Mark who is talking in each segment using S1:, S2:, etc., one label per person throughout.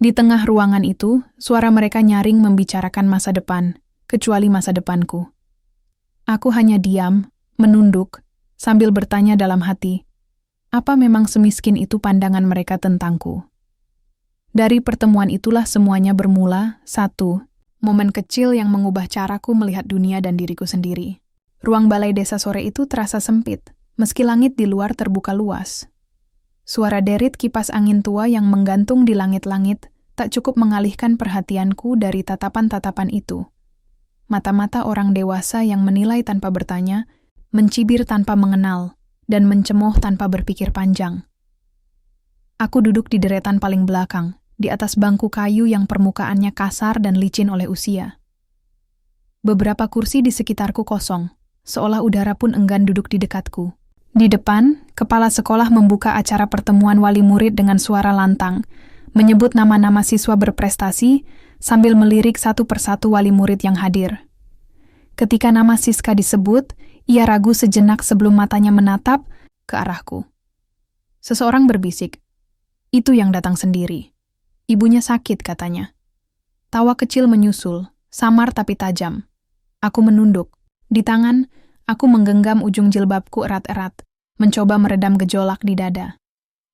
S1: Di tengah ruangan itu, suara mereka nyaring membicarakan masa depan, kecuali masa depanku. Aku hanya diam, menunduk, sambil bertanya dalam hati, apa memang semiskin itu pandangan mereka tentangku? Dari pertemuan itulah semuanya bermula, satu, momen kecil yang mengubah caraku melihat dunia dan diriku sendiri. Ruang balai desa sore itu terasa sempit, meski langit di luar terbuka luas. Suara derit kipas angin tua yang menggantung di langit-langit tak cukup mengalihkan perhatianku dari tatapan-tatapan itu. Mata-mata orang dewasa yang menilai tanpa bertanya, mencibir tanpa mengenal, dan mencemooh tanpa berpikir panjang. Aku duduk di deretan paling belakang, di atas bangku kayu yang permukaannya kasar dan licin oleh usia. Beberapa kursi di sekitarku kosong, seolah udara pun enggan duduk di dekatku. Di depan, kepala sekolah membuka acara pertemuan wali murid dengan suara lantang, menyebut nama-nama siswa berprestasi sambil melirik satu persatu wali murid yang hadir. Ketika nama Siska disebut, ia ragu sejenak sebelum matanya menatap ke arahku. Seseorang berbisik, "Itu yang datang sendiri. Ibunya sakit," katanya. Tawa kecil menyusul, samar tapi tajam. Aku menunduk. Di tangan, aku menggenggam ujung jilbabku erat-erat, mencoba meredam gejolak di dada.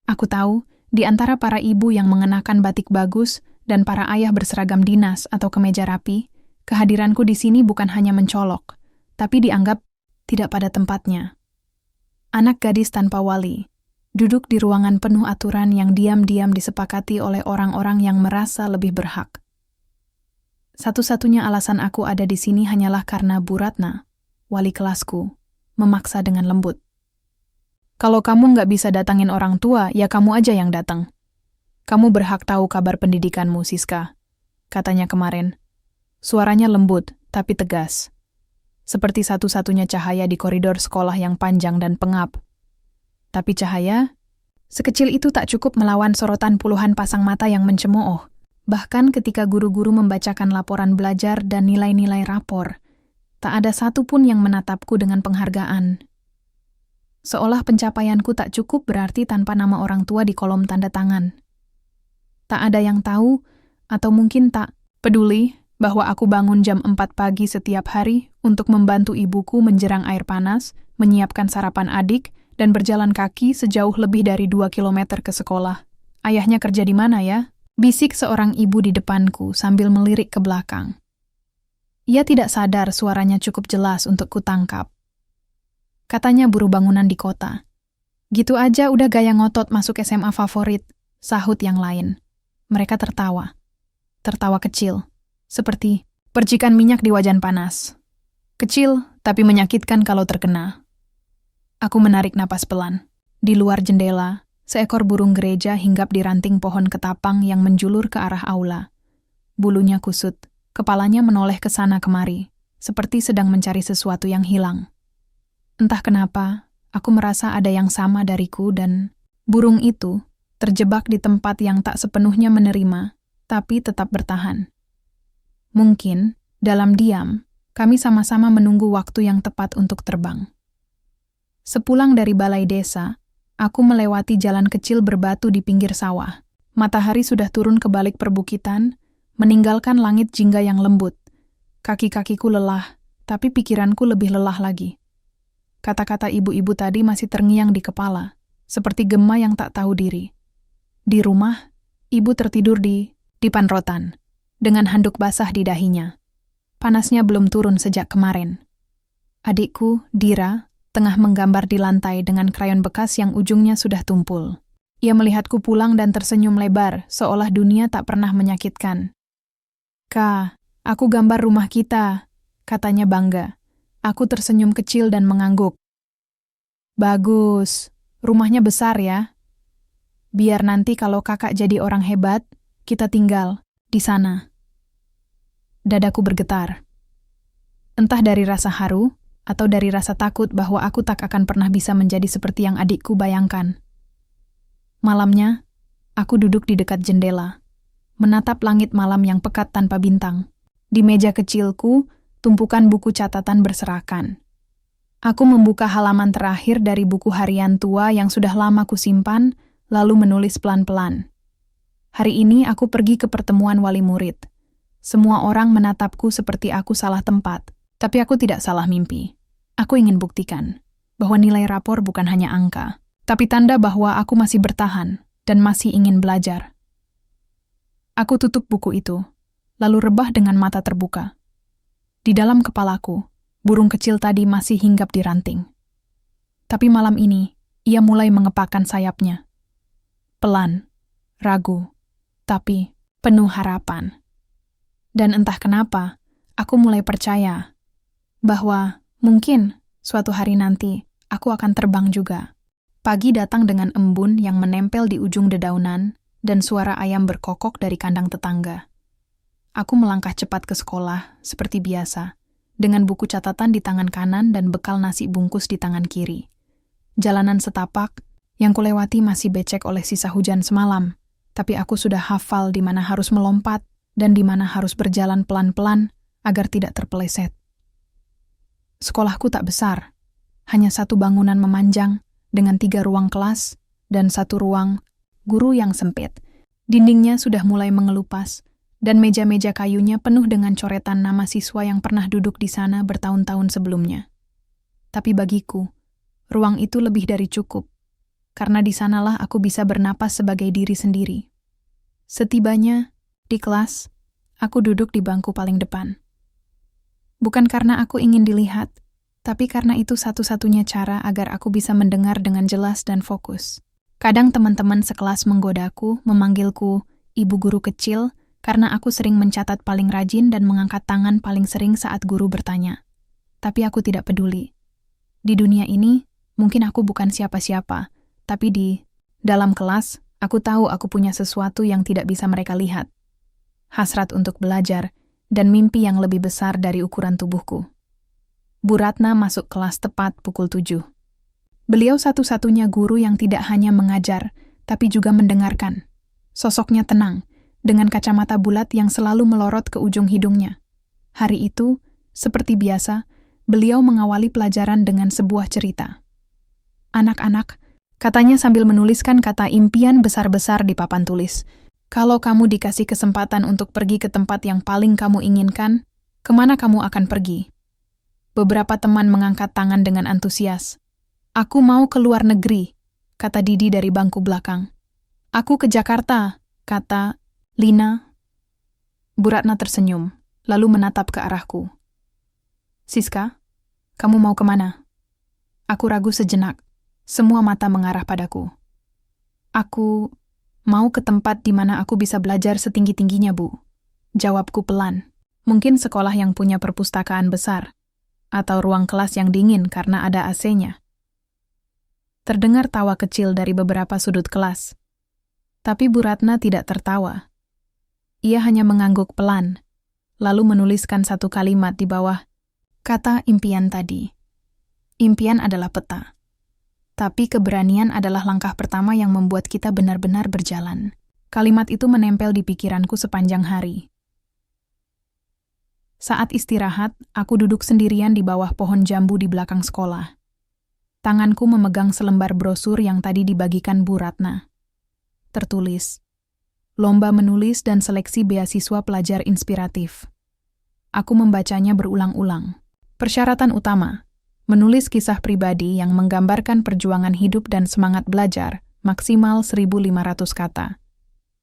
S1: Aku tahu, di antara para ibu yang mengenakan batik bagus dan para ayah berseragam dinas atau kemeja rapi, kehadiranku di sini bukan hanya mencolok, tapi dianggap tidak pada tempatnya. Anak gadis tanpa wali, duduk di ruangan penuh aturan yang diam-diam disepakati oleh orang-orang yang merasa lebih berhak. Satu-satunya alasan aku ada di sini hanyalah karena Bu Ratna, wali kelasku, memaksa dengan lembut. "Kalau kamu nggak bisa datangin orang tua, ya kamu aja yang datang. Kamu berhak tahu kabar pendidikanmu, Siska," katanya kemarin. Suaranya lembut, tapi tegas. Seperti satu-satunya cahaya di koridor sekolah yang panjang dan pengap. Tapi cahaya, sekecil itu tak cukup melawan sorotan puluhan pasang mata yang mencemooh. Bahkan ketika guru-guru membacakan laporan belajar dan nilai-nilai rapor, tak ada satu pun yang menatapku dengan penghargaan. Seolah pencapaianku tak cukup berarti tanpa nama orang tua di kolom tanda tangan. Tak ada yang tahu, atau mungkin tak peduli, bahwa aku bangun jam 4 pagi setiap hari untuk membantu ibuku menjerang air panas, menyiapkan sarapan adik, dan berjalan kaki sejauh lebih dari 2 kilometer ke sekolah. "Ayahnya kerja di mana ya?" bisik seorang ibu di depanku sambil melirik ke belakang. Ia tidak sadar suaranya cukup jelas untuk kutangkap. Katanya buruh bangunan di kota. "Gitu aja udah gaya ngotot masuk SMA favorit," sahut yang lain. Mereka tertawa. Tertawa kecil. Seperti percikan minyak di wajan panas. Kecil, tapi menyakitkan kalau terkena. Aku menarik napas pelan. Di luar jendela, seekor burung gereja hinggap di ranting pohon ketapang yang menjulur ke arah aula. Bulunya kusut, kepalanya menoleh ke sana kemari, seperti sedang mencari sesuatu yang hilang. Entah kenapa, aku merasa ada yang sama dariku dan burung itu terjebak di tempat yang tak sepenuhnya menerima, tapi tetap bertahan. Mungkin, dalam diam, kami sama-sama menunggu waktu yang tepat untuk terbang. Sepulang dari balai desa, aku melewati jalan kecil berbatu di pinggir sawah. Matahari sudah turun ke balik perbukitan, meninggalkan langit jingga yang lembut. Kaki-kakiku lelah, tapi pikiranku lebih lelah lagi. Kata-kata ibu-ibu tadi masih terngiang di kepala, seperti gema yang tak tahu diri. Di rumah, ibu tertidur di dipan rotan, dengan handuk basah di dahinya. Panasnya belum turun sejak kemarin. Adikku, Dira, tengah menggambar di lantai dengan krayon bekas yang ujungnya sudah tumpul. Ia melihatku pulang dan tersenyum lebar, seolah dunia tak pernah menyakitkan. "Kak, aku gambar rumah kita," katanya bangga. Aku tersenyum kecil dan mengangguk. "Bagus, rumahnya besar ya. Biar nanti kalau kakak jadi orang hebat, kita tinggal di sana." Dadaku bergetar. Entah dari rasa haru, atau dari rasa takut bahwa aku tak akan pernah bisa menjadi seperti yang adikku bayangkan. Malamnya, aku duduk di dekat jendela, menatap langit malam yang pekat tanpa bintang. Di meja kecilku, tumpukan buku catatan berserakan. Aku membuka halaman terakhir dari buku harian tua yang sudah lama kusimpan, lalu menulis pelan-pelan. Hari ini aku pergi ke pertemuan wali murid. Semua orang menatapku seperti aku salah tempat, tapi aku tidak salah mimpi. Aku ingin buktikan bahwa nilai rapor bukan hanya angka, tapi tanda bahwa aku masih bertahan dan masih ingin belajar. Aku tutup buku itu, lalu rebah dengan mata terbuka. Di dalam kepalaku, burung kecil tadi masih hinggap di ranting. Tapi malam ini, ia mulai mengepakkan sayapnya. Pelan, ragu, tapi penuh harapan. Dan entah kenapa, aku mulai percaya bahwa mungkin suatu hari nanti aku akan terbang juga. Pagi datang dengan embun yang menempel di ujung dedaunan dan suara ayam berkokok dari kandang tetangga. Aku melangkah cepat ke sekolah, seperti biasa, dengan buku catatan di tangan kanan dan bekal nasi bungkus di tangan kiri. Jalanan setapak yang kulewati masih becek oleh sisa hujan semalam, tapi aku sudah hafal di mana harus melompat dan di mana harus berjalan pelan-pelan agar tidak terpeleset. Sekolahku tak besar, hanya satu bangunan memanjang dengan 3 ruang kelas dan 1 ruang guru yang sempit. Dindingnya sudah mulai mengelupas, dan meja-meja kayunya penuh dengan coretan nama siswa yang pernah duduk di sana bertahun-tahun sebelumnya. Tapi bagiku, ruang itu lebih dari cukup, karena di sanalah aku bisa bernapas sebagai diri sendiri. Setibanya di kelas, aku duduk di bangku paling depan. Bukan karena aku ingin dilihat, tapi karena itu satu-satunya cara agar aku bisa mendengar dengan jelas dan fokus. Kadang teman-teman sekelas menggodaku, memanggilku ibu guru kecil, karena aku sering mencatat paling rajin dan mengangkat tangan paling sering saat guru bertanya. Tapi aku tidak peduli. Di dunia ini, mungkin aku bukan siapa-siapa, tapi di dalam kelas, aku tahu aku punya sesuatu yang tidak bisa mereka lihat. Hasrat untuk belajar, dan mimpi yang lebih besar dari ukuran tubuhku. Bu Ratna masuk kelas tepat pukul 7. Beliau satu-satunya guru yang tidak hanya mengajar, tapi juga mendengarkan. Sosoknya tenang, dengan kacamata bulat yang selalu melorot ke ujung hidungnya. Hari itu, seperti biasa, beliau mengawali pelajaran dengan sebuah cerita. Anak-anak, katanya sambil menuliskan kata impian besar-besar di papan tulis. Kalau kamu dikasih kesempatan untuk pergi ke tempat yang paling kamu inginkan, kemana kamu akan pergi? Beberapa teman mengangkat tangan dengan antusias. Aku mau ke luar negeri, kata Didi dari bangku belakang. Aku ke Jakarta, kata Lina. Bu Ratna tersenyum, lalu menatap ke arahku. Siska, kamu mau kemana? Aku ragu sejenak. Semua mata mengarah padaku. Aku mau ke tempat di mana aku bisa belajar setinggi-tingginya, Bu. Jawabku pelan. Mungkin sekolah yang punya perpustakaan besar, atau ruang kelas yang dingin karena ada AC-nya. Terdengar tawa kecil dari beberapa sudut kelas. Tapi Bu Ratna tidak tertawa. Ia hanya mengangguk pelan, lalu menuliskan satu kalimat di bawah kata impian tadi. Impian adalah peta. Tapi keberanian adalah langkah pertama yang membuat kita benar-benar berjalan. Kalimat itu menempel di pikiranku sepanjang hari. Saat istirahat, aku duduk sendirian di bawah pohon jambu di belakang sekolah. Tanganku memegang selembar brosur yang tadi dibagikan Bu Ratna. Tertulis, Lomba Menulis dan Seleksi Beasiswa Pelajar Inspiratif. Aku membacanya berulang-ulang. Persyaratan utama, menulis kisah pribadi yang menggambarkan perjuangan hidup dan semangat belajar, maksimal 1.500 kata.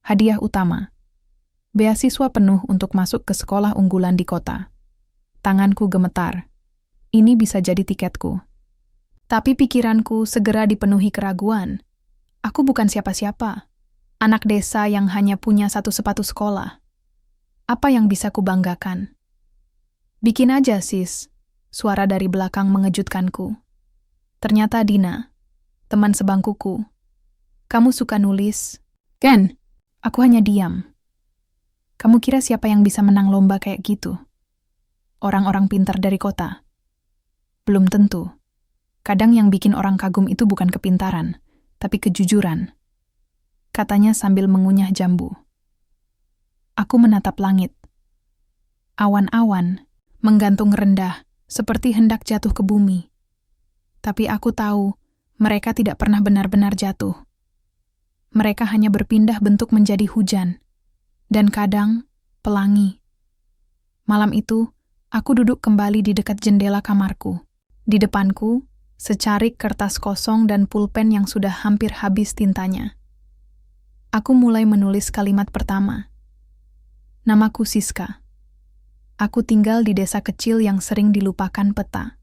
S1: Hadiah utama, beasiswa penuh untuk masuk ke sekolah unggulan di kota. Tanganku gemetar. Ini bisa jadi tiketku. Tapi pikiranku segera dipenuhi keraguan. Aku bukan siapa-siapa. Anak desa yang hanya punya satu sepatu sekolah. Apa yang bisa kubanggakan? Bikin aja, sis. Suara dari belakang mengejutkanku. Ternyata Dina, teman sebangkuku. Kamu suka nulis? Ken, aku hanya diam. Kamu kira siapa yang bisa menang lomba kayak gitu? Orang-orang pintar dari kota? Belum tentu. Kadang yang bikin orang kagum itu bukan kepintaran, tapi kejujuran. Katanya sambil mengunyah jambu. Aku menatap langit. Awan-awan menggantung rendah, seperti hendak jatuh ke bumi. Tapi aku tahu, mereka tidak pernah benar-benar jatuh. Mereka hanya berpindah bentuk menjadi hujan, dan kadang pelangi. Malam itu, aku duduk kembali di dekat jendela kamarku. Di depanku, secarik kertas kosong dan pulpen yang sudah hampir habis tintanya. Aku mulai menulis kalimat pertama. Namaku Siska. Aku tinggal di desa kecil yang sering dilupakan peta.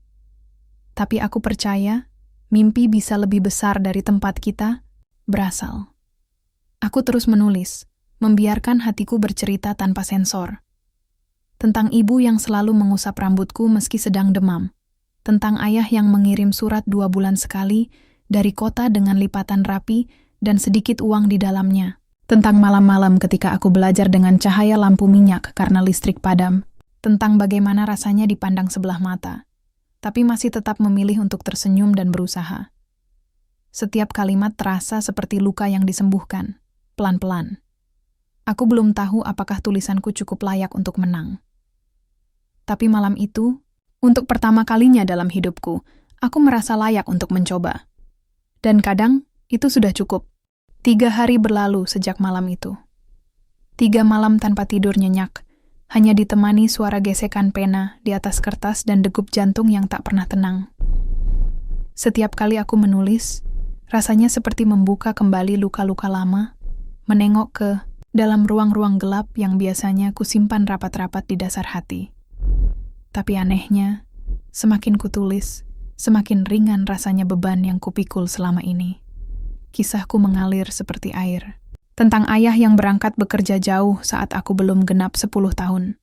S1: Tapi aku percaya, mimpi bisa lebih besar dari tempat kita berasal. Aku terus menulis, membiarkan hatiku bercerita tanpa sensor. Tentang ibu yang selalu mengusap rambutku meski sedang demam. Tentang ayah yang mengirim surat 2 bulan sekali dari kota dengan lipatan rapi dan sedikit uang di dalamnya. Tentang malam-malam ketika aku belajar dengan cahaya lampu minyak karena listrik padam. Tentang bagaimana rasanya dipandang sebelah mata, tapi masih tetap memilih untuk tersenyum dan berusaha. Setiap kalimat terasa seperti luka yang disembuhkan, pelan-pelan. Aku belum tahu apakah tulisanku cukup layak untuk menang. Tapi malam itu, untuk pertama kalinya dalam hidupku, aku merasa layak untuk mencoba. Dan kadang, itu sudah cukup. 3 hari berlalu sejak malam itu. 3 malam tanpa tidur nyenyak, hanya ditemani suara gesekan pena di atas kertas dan degup jantung yang tak pernah tenang. Setiap kali aku menulis, rasanya seperti membuka kembali luka-luka lama, menengok ke dalam ruang-ruang gelap yang biasanya kusimpan rapat-rapat di dasar hati. Tapi anehnya, semakin kutulis, semakin ringan rasanya beban yang kupikul selama ini. Kisahku mengalir seperti air. Tentang ayah yang berangkat bekerja jauh saat aku belum genap 10 tahun.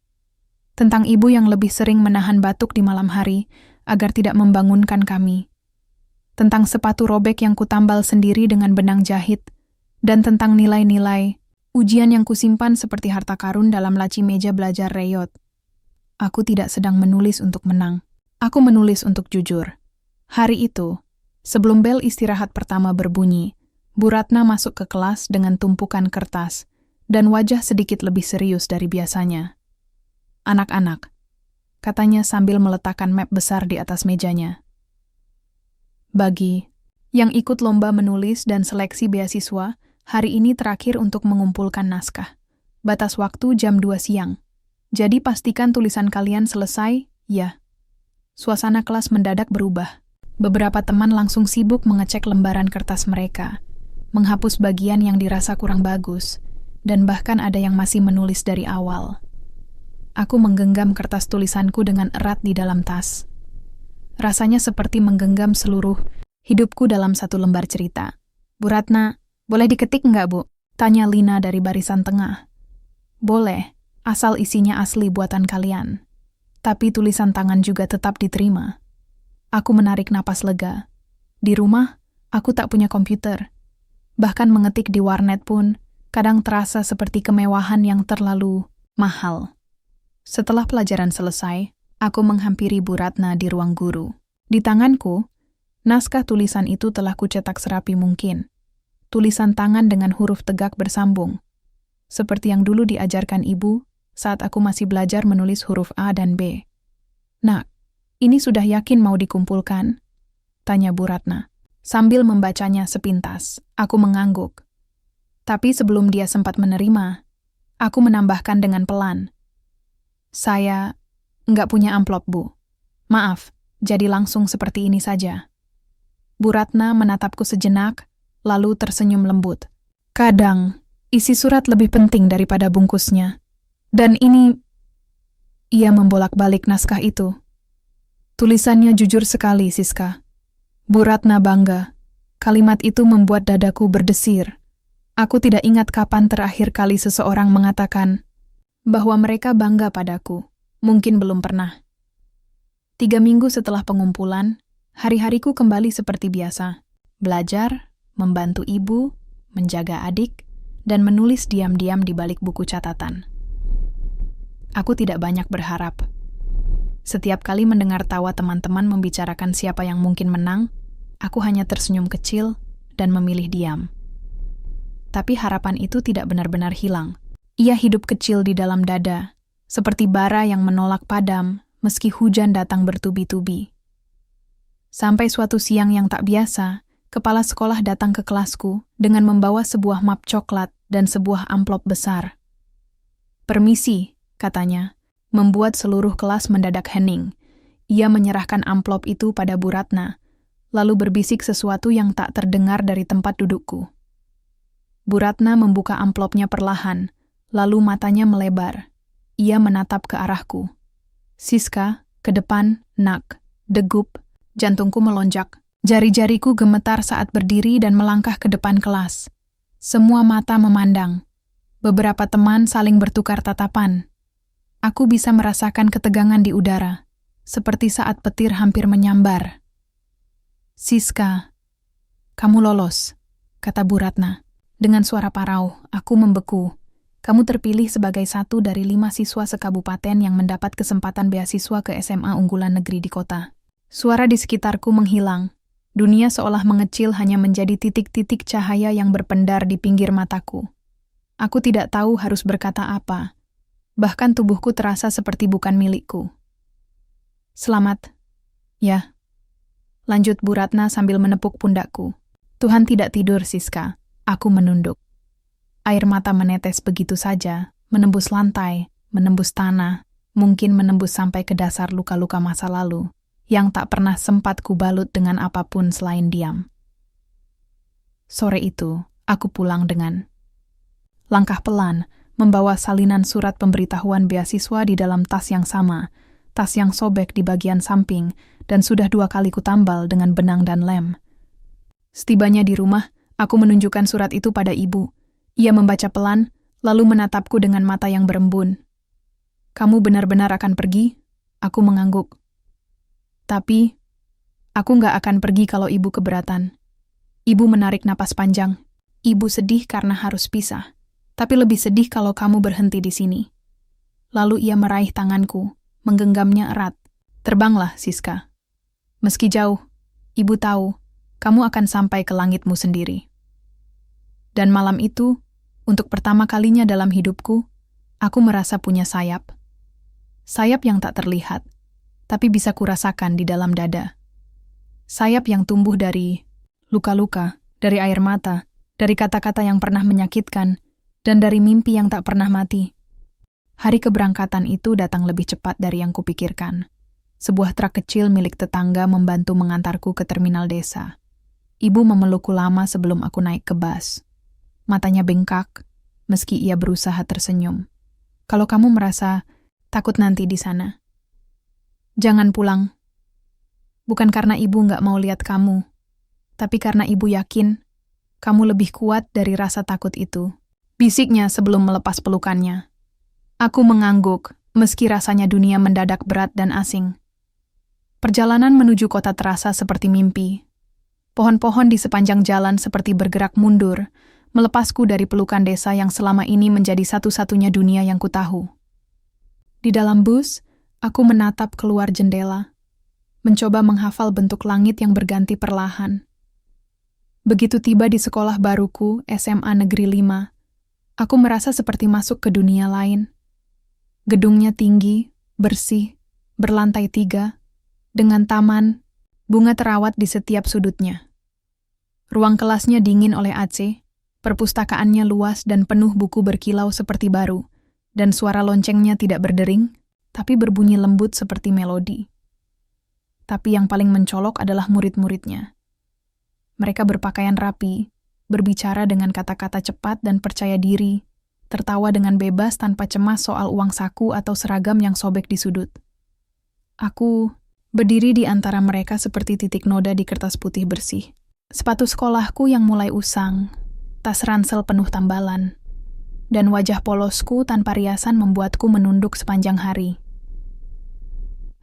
S1: Tentang ibu yang lebih sering menahan batuk di malam hari agar tidak membangunkan kami. Tentang sepatu robek yang kutambal sendiri dengan benang jahit. Dan tentang nilai-nilai, ujian yang kusimpan seperti harta karun dalam laci meja belajar Reyot. Aku tidak sedang menulis untuk menang. Aku menulis untuk jujur. Hari itu, sebelum bel istirahat pertama berbunyi, Bu Ratna masuk ke kelas dengan tumpukan kertas dan wajah sedikit lebih serius dari biasanya. Anak-anak, katanya sambil meletakkan map besar di atas mejanya. Bagi yang ikut lomba menulis dan seleksi beasiswa, hari ini terakhir untuk mengumpulkan naskah. Batas waktu jam 2 siang. Jadi pastikan tulisan kalian selesai, ya. Suasana kelas mendadak berubah. Beberapa teman langsung sibuk mengecek lembaran kertas mereka, menghapus bagian yang dirasa kurang bagus, dan bahkan ada yang masih menulis dari awal. Aku menggenggam kertas tulisanku dengan erat di dalam tas. Rasanya seperti menggenggam seluruh hidupku dalam satu lembar cerita. Bu Ratna, boleh diketik nggak, Bu? Tanya Lina dari barisan tengah. Boleh, asal isinya asli buatan kalian. Tapi tulisan tangan juga tetap diterima. Aku menarik napas lega. Di rumah, aku tak punya komputer. Bahkan mengetik di warnet pun kadang terasa seperti kemewahan yang terlalu mahal. Setelah pelajaran selesai, aku menghampiri Bu Ratna di ruang guru. Di tanganku, naskah tulisan itu telah kucetak serapi mungkin. Tulisan tangan dengan huruf tegak bersambung, seperti yang dulu diajarkan ibu saat aku masih belajar menulis huruf A dan B. Nak, ini sudah yakin mau dikumpulkan? Tanya Bu Ratna. Sambil membacanya sepintas, aku mengangguk. Tapi sebelum dia sempat menerima, aku menambahkan dengan pelan. Saya nggak punya amplop, Bu. Maaf, jadi langsung seperti ini saja. Bu Ratna menatapku sejenak, lalu tersenyum lembut. Kadang, isi surat lebih penting daripada bungkusnya. Dan ini... Ia membolak-balik naskah itu. Tulisannya jujur sekali, Siska. Bu Ratna bangga. Kalimat itu membuat dadaku berdesir. Aku tidak ingat kapan terakhir kali seseorang mengatakan bahwa mereka bangga padaku. Mungkin belum pernah. 3 minggu setelah pengumpulan, hari-hariku kembali seperti biasa. Belajar, membantu ibu, menjaga adik, dan menulis diam-diam di balik buku catatan. Aku tidak banyak berharap. Setiap kali mendengar tawa teman-teman membicarakan siapa yang mungkin menang, aku hanya tersenyum kecil dan memilih diam. Tapi harapan itu tidak benar-benar hilang. Ia hidup kecil di dalam dada, seperti bara yang menolak padam meski hujan datang bertubi-tubi. Sampai suatu siang yang tak biasa, Kepala sekolah datang ke kelasku dengan membawa sebuah map coklat dan sebuah amplop besar. "Permisi," katanya, membuat seluruh kelas mendadak hening. Ia menyerahkan amplop itu pada Bu Ratna, lalu berbisik sesuatu yang tak terdengar dari tempat dudukku. Bu Ratna membuka amplopnya perlahan, lalu matanya melebar. Ia menatap ke arahku. "Siska, ke depan, nak." Degup, jantungku melonjak. Jari-jariku gemetar saat berdiri dan melangkah ke depan kelas. Semua mata memandang. Beberapa teman saling bertukar tatapan. Aku bisa merasakan ketegangan di udara, seperti saat petir hampir menyambar. "Siska, kamu lolos," kata Bu Ratna. Dengan suara parau, aku membeku. "Kamu terpilih sebagai satu dari 5 siswa sekabupaten yang mendapat kesempatan beasiswa ke SMA unggulan negeri di kota." Suara di sekitarku menghilang. Dunia seolah mengecil hanya menjadi titik-titik cahaya yang berpendar di pinggir mataku. Aku tidak tahu harus berkata apa. Bahkan tubuhku terasa seperti bukan milikku. "Selamat." "Ya," lanjut Bu Ratna sambil menepuk pundakku. "Tuhan tidak tidur, Siska." Aku menunduk. Air mata menetes begitu saja, menembus lantai, menembus tanah, mungkin menembus sampai ke dasar luka-luka masa lalu, yang tak pernah sempat kubalut dengan apapun selain diam. Sore itu, aku pulang dengan langkah pelan, membawa salinan surat pemberitahuan beasiswa di dalam tas yang sama, tas yang sobek di bagian samping, dan sudah 2 kali kutambal dengan benang dan lem. Setibanya di rumah, aku menunjukkan surat itu pada ibu. Ia membaca pelan, lalu menatapku dengan mata yang berembun. "Kamu benar-benar akan pergi?" Aku mengangguk. "Tapi, aku nggak akan pergi kalau ibu keberatan." Ibu menarik napas panjang. "Ibu sedih karena harus pisah. Tapi lebih sedih kalau kamu berhenti di sini." Lalu ia meraih tanganku, menggenggamnya erat. "Terbanglah, Siska. Meski jauh, ibu tahu, kamu akan sampai ke langitmu sendiri." Dan malam itu, untuk pertama kalinya dalam hidupku, aku merasa punya sayap. Sayap yang tak terlihat, tapi bisa kurasakan di dalam dada. Sayap yang tumbuh dari luka-luka, dari air mata, dari kata-kata yang pernah menyakitkan, dan dari mimpi yang tak pernah mati. Hari keberangkatan itu datang lebih cepat dari yang kupikirkan. Sebuah truk kecil milik tetangga membantu mengantarku ke terminal desa. Ibu memelukku lama sebelum aku naik ke bus. Matanya bengkak, meski ia berusaha tersenyum. "Kalau kamu merasa takut nanti di sana, jangan pulang. Bukan karena ibu nggak mau lihat kamu, tapi karena ibu yakin kamu lebih kuat dari rasa takut itu." Bisiknya sebelum melepas pelukannya. Aku mengangguk, meski rasanya dunia mendadak berat dan asing. Perjalanan menuju kota terasa seperti mimpi. Pohon-pohon di sepanjang jalan seperti bergerak mundur, melepasku dari pelukan desa yang selama ini menjadi satu-satunya dunia yang kutahu. Di dalam bus, aku menatap keluar jendela, mencoba menghafal bentuk langit yang berganti perlahan. Begitu tiba di sekolah baruku, SMA Negeri 5, aku merasa seperti masuk ke dunia lain. Gedungnya tinggi, bersih, berlantai 3, dengan taman, bunga terawat di setiap sudutnya. Ruang kelasnya dingin oleh AC, perpustakaannya luas dan penuh buku berkilau seperti baru, dan suara loncengnya tidak berdering, tapi berbunyi lembut seperti melodi. Tapi yang paling mencolok adalah murid-muridnya. Mereka berpakaian rapi, berbicara dengan kata-kata cepat dan percaya diri, tertawa dengan bebas tanpa cemas soal uang saku atau seragam yang sobek di sudut. Aku berdiri di antara mereka seperti titik noda di kertas putih bersih. Sepatu sekolahku yang mulai usang, tas ransel penuh tambalan, dan wajah polosku tanpa riasan membuatku menunduk sepanjang hari.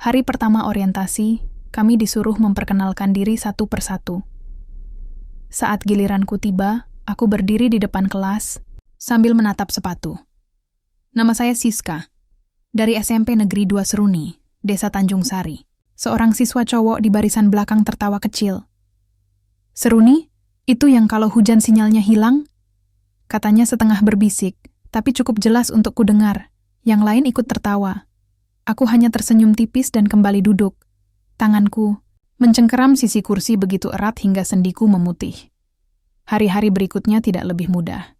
S1: Hari pertama orientasi, kami disuruh memperkenalkan diri satu persatu. Saat giliranku tiba, aku berdiri di depan kelas sambil menatap sepatu. "Nama saya Siska, dari SMP Negeri 2 Seruni, Desa Tanjung Sari." Seorang siswa cowok di barisan belakang tertawa kecil. "Seruni? Itu yang kalau hujan sinyalnya hilang?" Katanya setengah berbisik, tapi cukup jelas untuk kudengar. Yang lain ikut tertawa. Aku hanya tersenyum tipis dan kembali duduk. Tanganku, Mencengkeram sisi kursi begitu erat hingga sendiku memutih. Hari-hari berikutnya tidak lebih mudah.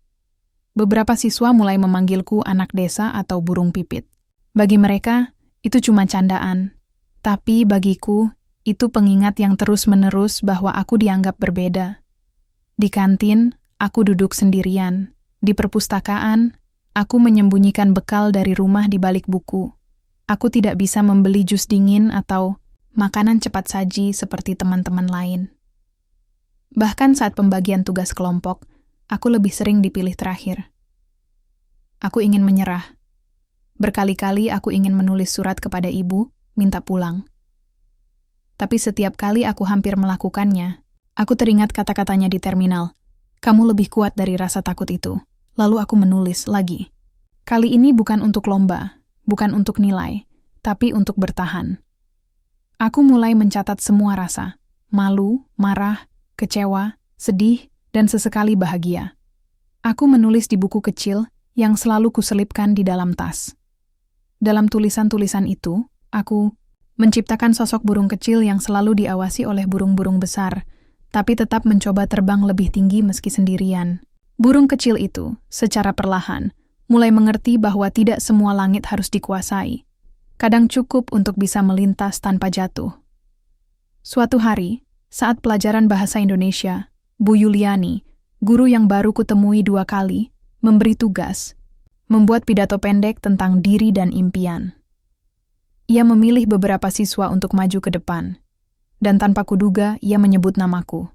S1: Beberapa siswa mulai memanggilku anak desa atau burung pipit. Bagi mereka, itu cuma candaan. Tapi bagiku, itu pengingat yang terus-menerus bahwa aku dianggap berbeda. Di kantin, aku duduk sendirian. Di perpustakaan, aku menyembunyikan bekal dari rumah di balik buku. Aku tidak bisa membeli jus dingin atau makanan cepat saji seperti teman-teman lain. Bahkan saat pembagian tugas kelompok, aku lebih sering dipilih terakhir. Aku ingin menyerah. Berkali-kali aku ingin menulis surat kepada ibu, minta pulang. Tapi setiap kali aku hampir melakukannya, aku teringat kata-katanya di terminal. Kamu lebih kuat dari rasa takut itu. Lalu aku menulis lagi. Kali ini bukan untuk lomba, bukan untuk nilai, tapi untuk bertahan. Aku mulai mencatat semua rasa, malu, marah, kecewa, sedih, dan sesekali bahagia. Aku menulis di buku kecil yang selalu kuselipkan di dalam tas. Dalam tulisan-tulisan itu, aku menciptakan sosok burung kecil yang selalu diawasi oleh burung-burung besar, tapi tetap mencoba terbang lebih tinggi meski sendirian. Burung kecil itu, secara perlahan, mulai mengerti bahwa tidak semua langit harus dikuasai. Kadang cukup untuk bisa melintas tanpa jatuh. Suatu hari, saat pelajaran bahasa Indonesia, Bu Yuliani, guru yang baru kutemui 2 kali, memberi tugas, membuat pidato pendek tentang diri dan impian. Ia memilih beberapa siswa untuk maju ke depan, dan tanpa kuduga ia menyebut namaku.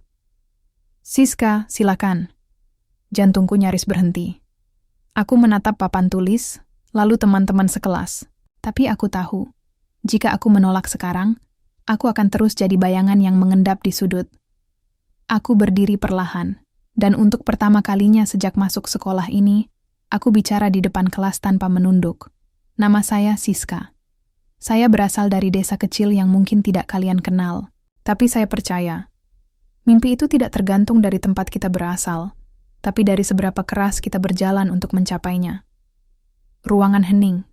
S1: Siska, silakan. Jantungku nyaris berhenti. Aku menatap papan tulis, lalu teman-teman sekelas. Tapi aku tahu, jika aku menolak sekarang, aku akan terus jadi bayangan yang mengendap di sudut. Aku berdiri perlahan, dan untuk pertama kalinya sejak masuk sekolah ini, aku bicara di depan kelas tanpa menunduk. Nama saya Siska. Saya berasal dari desa kecil yang mungkin tidak kalian kenal, tapi saya percaya. Mimpi itu tidak tergantung dari tempat kita berasal, tapi dari seberapa keras kita berjalan untuk mencapainya. Ruangan hening.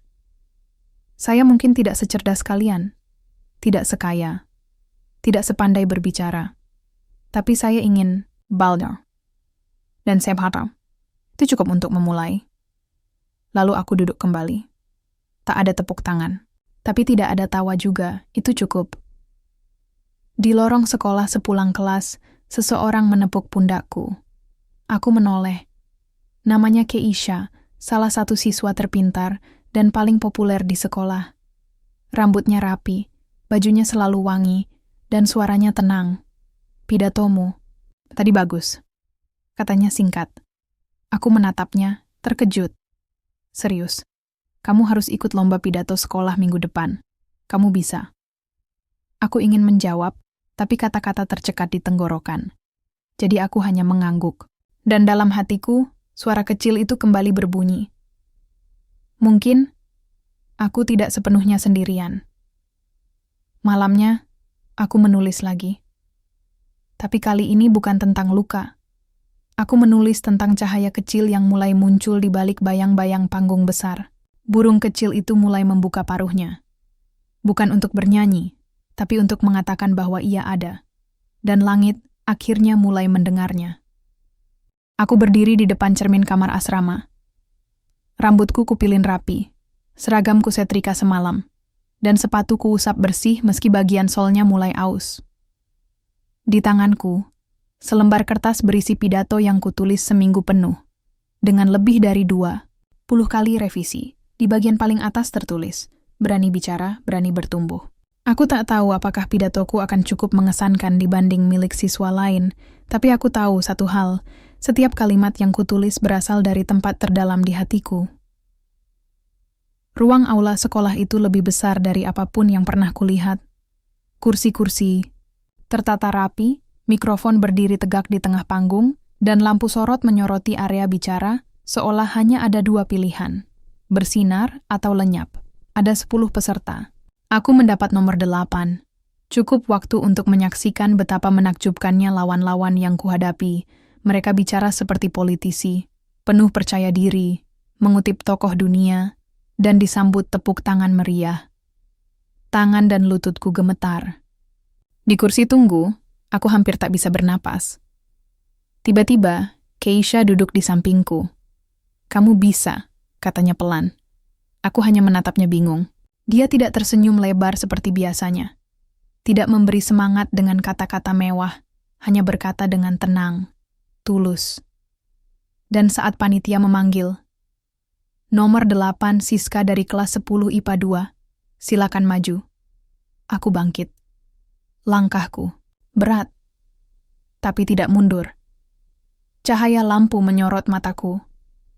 S1: Saya mungkin tidak secerdas kalian, tidak sekaya, tidak sepandai berbicara. Tapi saya ingin belajar. Dan saya harap itu cukup untuk memulai. Lalu aku duduk kembali. Tak ada tepuk tangan, tapi tidak ada tawa juga, itu cukup. Di lorong sekolah sepulang kelas, seseorang menepuk pundakku. Aku menoleh. Namanya Keisha, salah satu siswa terpintar dan paling populer di sekolah. Rambutnya rapi, bajunya selalu wangi, dan suaranya tenang. Pidatomu, tadi bagus. Katanya singkat. Aku menatapnya, terkejut. Serius, kamu harus ikut lomba pidato sekolah minggu depan. Kamu bisa. Aku ingin menjawab, tapi kata-kata tercekat di tenggorokan. Jadi aku hanya mengangguk. Dan dalam hatiku, suara kecil itu kembali berbunyi. Mungkin, aku tidak sepenuhnya sendirian. Malamnya, aku menulis lagi. Tapi kali ini bukan tentang luka. Aku menulis tentang cahaya kecil yang mulai muncul di balik bayang-bayang panggung besar. Burung kecil itu mulai membuka paruhnya. Bukan untuk bernyanyi, tapi untuk mengatakan bahwa ia ada. Dan langit akhirnya mulai mendengarnya. Aku berdiri di depan cermin kamar asrama. Rambutku kupilin rapi, seragamku setrika semalam, dan sepatuku usap bersih meski bagian solnya mulai aus. Di tanganku, selembar kertas berisi pidato yang kutulis seminggu penuh, dengan lebih dari 20 kali revisi. Di bagian paling atas tertulis, berani bicara, berani bertumbuh. Aku tak tahu apakah pidatoku akan cukup mengesankan dibanding milik siswa lain, tapi aku tahu satu hal, setiap kalimat yang kutulis berasal dari tempat terdalam di hatiku. Ruang aula sekolah itu lebih besar dari apapun yang pernah kulihat. Kursi-kursi tertata rapi, mikrofon berdiri tegak di tengah panggung, dan lampu sorot menyoroti area bicara, seolah hanya ada 2 pilihan, bersinar atau lenyap. Ada 10 peserta. Aku mendapat nomor 8. Cukup waktu untuk menyaksikan betapa menakjubkannya lawan-lawan yang kuhadapi. Mereka bicara seperti politisi, penuh percaya diri, mengutip tokoh dunia, dan disambut tepuk tangan meriah. Tangan dan lututku gemetar. Di kursi tunggu, aku hampir tak bisa bernapas. Tiba-tiba, Keisha duduk di sampingku. "Kamu bisa," katanya pelan. Aku hanya menatapnya bingung. Dia tidak tersenyum lebar seperti biasanya. Tidak memberi semangat dengan kata-kata mewah, hanya berkata dengan tenang, tulus. Dan saat panitia memanggil, "Nomor 8 Siska dari kelas 10 IPA 2, silakan maju." Aku bangkit. Langkahku berat, tapi tidak mundur. Cahaya lampu menyorot mataku.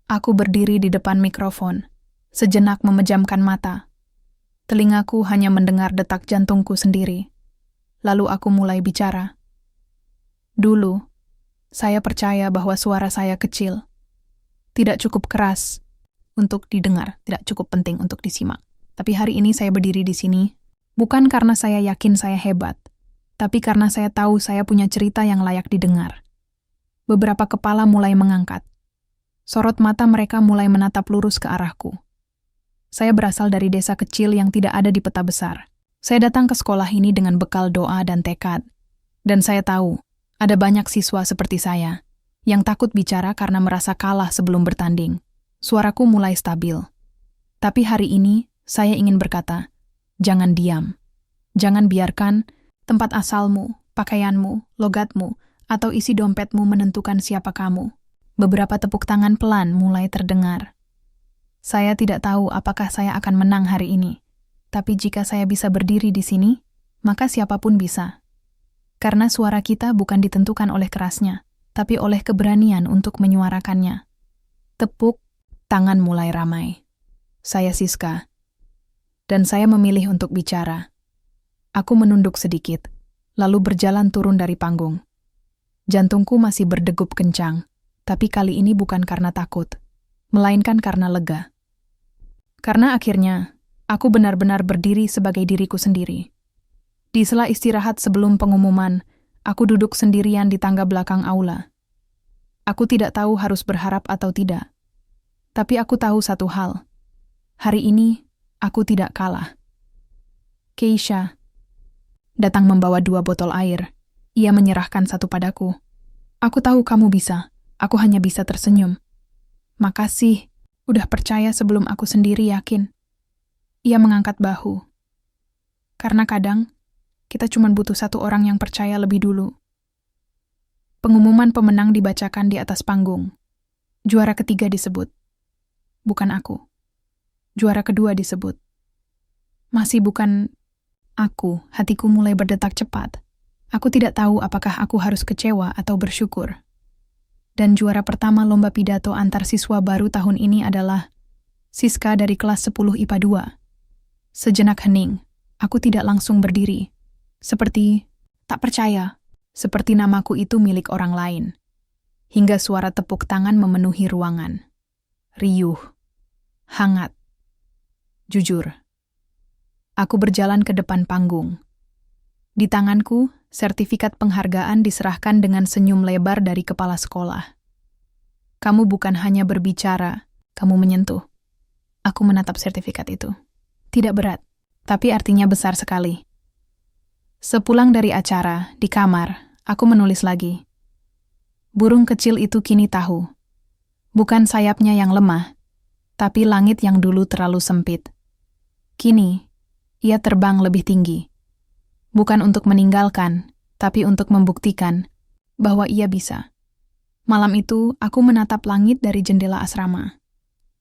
S1: Aku berdiri di depan mikrofon, sejenak memejamkan mata. Telingaku hanya mendengar detak jantungku sendiri. Lalu aku mulai bicara. Dulu, saya percaya bahwa suara saya kecil, tidak cukup keras untuk didengar, tidak cukup penting untuk disimak. Tapi hari ini saya berdiri di sini, bukan karena saya yakin saya hebat, tapi karena saya tahu saya punya cerita yang layak didengar. Beberapa kepala mulai mengangkat. Sorot mata mereka mulai menatap lurus ke arahku. Saya berasal dari desa kecil yang tidak ada di peta besar. Saya datang ke sekolah ini dengan bekal doa dan tekad. Dan saya tahu, ada banyak siswa seperti saya, yang takut bicara karena merasa kalah sebelum bertanding. Suaraku mulai stabil. Tapi hari ini, saya ingin berkata, jangan diam. Jangan biarkan tempat asalmu, pakaianmu, logatmu, atau isi dompetmu menentukan siapa kamu. Beberapa tepuk tangan pelan mulai terdengar. Saya tidak tahu apakah saya akan menang hari ini. Tapi jika saya bisa berdiri di sini, maka siapapun bisa. Karena suara kita bukan ditentukan oleh kerasnya, tapi oleh keberanian untuk menyuarakannya. Tepuk tangan mulai ramai. Saya Siska. Dan saya memilih untuk bicara. Aku menunduk sedikit, lalu berjalan turun dari panggung. Jantungku masih berdegup kencang, tapi kali ini bukan karena takut, melainkan karena lega. Karena akhirnya, aku benar-benar berdiri sebagai diriku sendiri. Di sela istirahat sebelum pengumuman, aku duduk sendirian di tangga belakang aula. Aku tidak tahu harus berharap atau tidak. Tapi aku tahu satu hal. Hari ini, aku tidak kalah. Keisha datang membawa 2 botol air. Ia menyerahkan satu padaku. Aku tahu kamu bisa. Aku hanya bisa tersenyum. Makasih, udah percaya sebelum aku sendiri yakin. Ia mengangkat bahu. Karena kadang, kita cuma butuh satu orang yang percaya lebih dulu. Pengumuman pemenang dibacakan di atas panggung. Juara ketiga disebut. Bukan aku. Juara kedua disebut. Masih bukan aku, hatiku mulai berdetak cepat. Aku tidak tahu apakah aku harus kecewa atau bersyukur. Dan juara pertama lomba pidato antar siswa baru tahun ini adalah Siska dari kelas 10 IPA 2. Sejenak hening, aku tidak langsung berdiri. Seperti tak percaya, seperti namaku itu milik orang lain. Hingga suara tepuk tangan memenuhi ruangan. Riuh, hangat, jujur. Aku berjalan ke depan panggung. Di tanganku, sertifikat penghargaan diserahkan dengan senyum lebar dari kepala sekolah. Kamu bukan hanya berbicara, kamu menyentuh. Aku menatap sertifikat itu. Tidak berat, tapi artinya besar sekali. Sepulang dari acara, di kamar, aku menulis lagi. Burung kecil itu kini tahu. Bukan sayapnya yang lemah, tapi langit yang dulu terlalu sempit. Kini, ia terbang lebih tinggi. Bukan untuk meninggalkan, tapi untuk membuktikan bahwa ia bisa. Malam itu, aku menatap langit dari jendela asrama.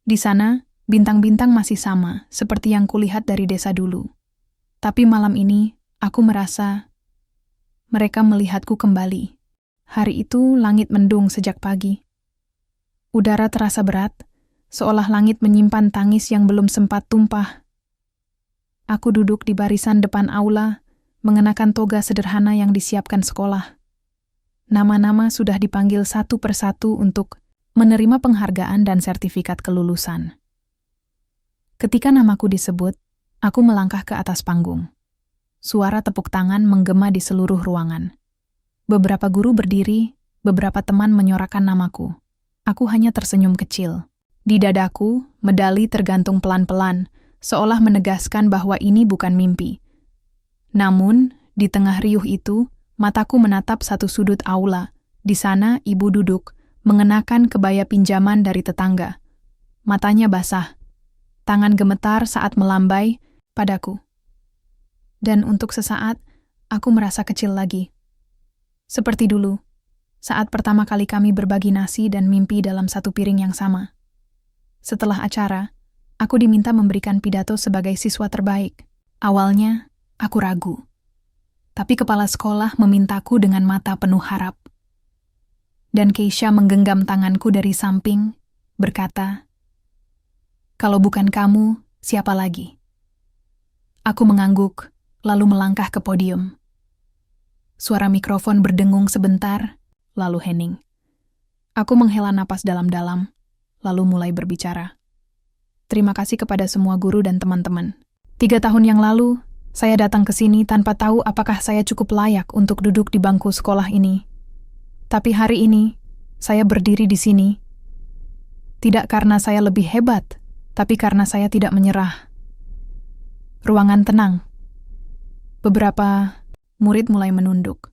S1: Di sana, bintang-bintang masih sama, seperti yang kulihat dari desa dulu. Tapi malam ini, aku merasa mereka melihatku kembali. Hari itu, langit mendung sejak pagi. Udara terasa berat, seolah langit menyimpan tangis yang belum sempat tumpah. Aku duduk di barisan depan aula, mengenakan toga sederhana yang disiapkan sekolah. Nama-nama sudah dipanggil satu persatu untuk menerima penghargaan dan sertifikat kelulusan. Ketika namaku disebut, aku melangkah ke atas panggung. Suara tepuk tangan menggema di seluruh ruangan. Beberapa guru berdiri, beberapa teman menyorakan namaku. Aku hanya tersenyum kecil. Di dadaku, medali tergantung pelan-pelan, seolah menegaskan bahwa ini bukan mimpi. Namun, Di tengah riuh itu, mataku menatap satu sudut aula. Di sana ibu duduk, mengenakan kebaya pinjaman dari tetangga. Matanya basah. Tangan gemetar saat melambai padaku. Dan untuk sesaat, aku merasa kecil lagi. Seperti dulu, saat pertama kali kami berbagi nasi dan mimpi dalam satu piring yang sama. Setelah acara, aku diminta memberikan pidato sebagai siswa terbaik. Awalnya, aku ragu. Tapi kepala sekolah memintaku dengan mata penuh harap. Dan Keisha menggenggam tanganku dari samping, berkata, "Kalau bukan kamu, siapa lagi?" Aku mengangguk, lalu melangkah ke podium. Suara mikrofon berdengung sebentar, lalu hening. Aku menghela napas dalam-dalam, lalu mulai berbicara. Terima kasih kepada semua guru dan teman-teman. 3 tahun yang lalu, saya datang ke sini tanpa tahu apakah saya cukup layak untuk duduk di bangku sekolah ini. Tapi hari ini, saya berdiri di sini. Tidak karena saya lebih hebat, tapi karena saya tidak menyerah. Ruangan tenang. Beberapa murid mulai menunduk.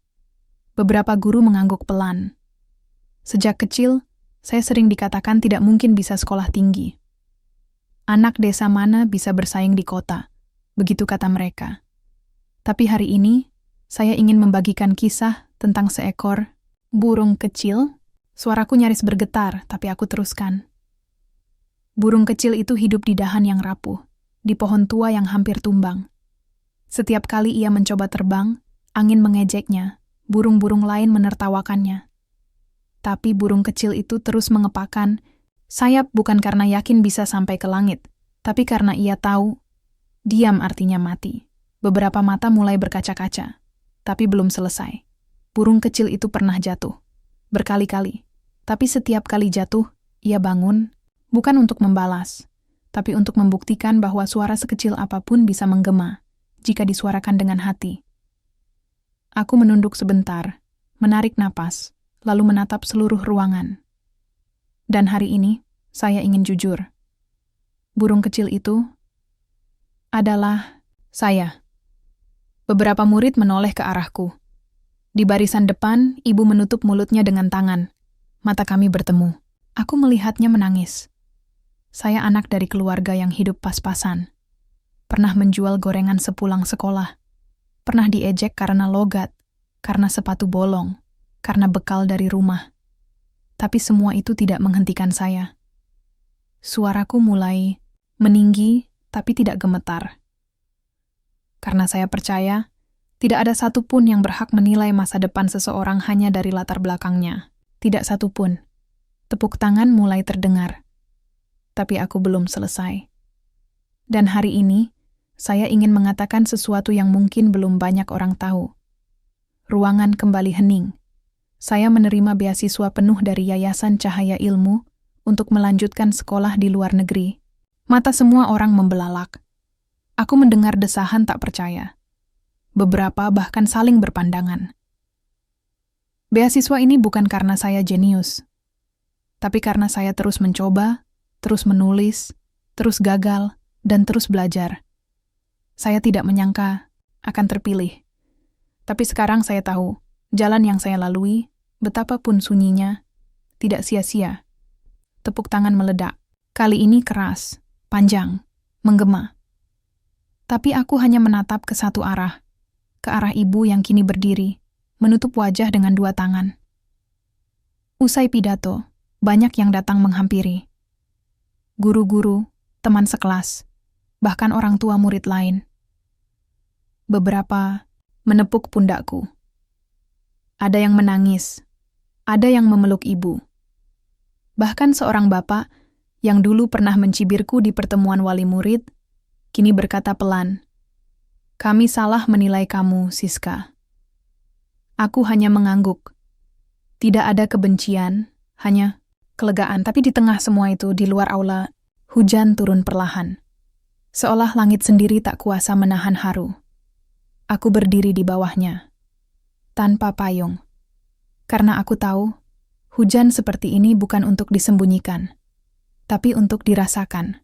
S1: Beberapa guru mengangguk pelan. Sejak kecil, saya sering dikatakan tidak mungkin bisa sekolah tinggi. Anak desa mana bisa bersaing di kota? Begitu kata mereka. Tapi hari ini, saya ingin membagikan kisah tentang seekor burung kecil. Suaraku nyaris bergetar, tapi aku teruskan. Burung kecil itu hidup di dahan yang rapuh, di pohon tua yang hampir tumbang. Setiap kali ia mencoba terbang, angin mengejeknya, burung-burung lain menertawakannya. Tapi burung kecil itu terus mengepakkan sayap bukan karena yakin bisa sampai ke langit, tapi karena ia tahu diam artinya mati. Beberapa mata mulai berkaca-kaca, tapi belum selesai. Burung kecil itu pernah jatuh. Berkali-kali. Tapi setiap kali jatuh, ia bangun, bukan untuk membalas, tapi untuk membuktikan bahwa suara sekecil apapun bisa menggema, jika disuarakan dengan hati. Aku menunduk sebentar, menarik napas, lalu menatap seluruh ruangan. Dan hari ini, saya ingin jujur. Burung kecil itu adalah saya. Beberapa murid menoleh ke arahku. Di barisan depan, ibu menutup mulutnya dengan tangan. Mata kami bertemu. Aku melihatnya menangis. Saya anak dari keluarga yang hidup pas-pasan. Pernah menjual gorengan sepulang sekolah. Pernah diejek karena logat, karena sepatu bolong, karena bekal dari rumah. Tapi semua itu tidak menghentikan saya. Suaraku mulai meninggi, tapi tidak gemetar. Karena saya percaya, tidak ada satupun yang berhak menilai masa depan seseorang hanya dari latar belakangnya. Tidak satupun. Tepuk tangan mulai terdengar. Tapi aku belum selesai. Dan hari ini, saya ingin mengatakan sesuatu yang mungkin belum banyak orang tahu. Ruangan kembali hening. Saya menerima beasiswa penuh dari Yayasan Cahaya Ilmu untuk melanjutkan sekolah di luar negeri. Mata semua orang membelalak. Aku mendengar desahan tak percaya. Beberapa bahkan saling berpandangan. Beasiswa ini bukan karena saya jenius, tapi karena saya terus mencoba, terus menulis, terus gagal, dan terus belajar. Saya tidak menyangka akan terpilih. Tapi sekarang saya tahu, jalan yang saya lalui, betapapun sunyinya, tidak sia-sia. Tepuk tangan meledak. Kali ini keras, panjang, menggema. Tapi aku hanya menatap ke satu arah, ke arah ibu yang kini berdiri, menutup wajah dengan 2 tangan. Usai pidato, banyak yang datang menghampiri. Guru-guru, teman sekelas, bahkan orang tua murid lain. Beberapa menepuk pundakku. Ada yang menangis, ada yang memeluk ibu. Bahkan seorang bapak yang dulu pernah mencibirku di pertemuan wali murid, kini berkata pelan, "Kami salah menilai kamu, Siska." Aku hanya mengangguk. Tidak ada kebencian, hanya kelegaan. Tapi di tengah semua itu, di luar aula, hujan turun perlahan. Seolah langit sendiri tak kuasa menahan haru. Aku berdiri di bawahnya, tanpa payung. Karena aku tahu, hujan seperti ini bukan untuk disembunyikan, tapi untuk dirasakan.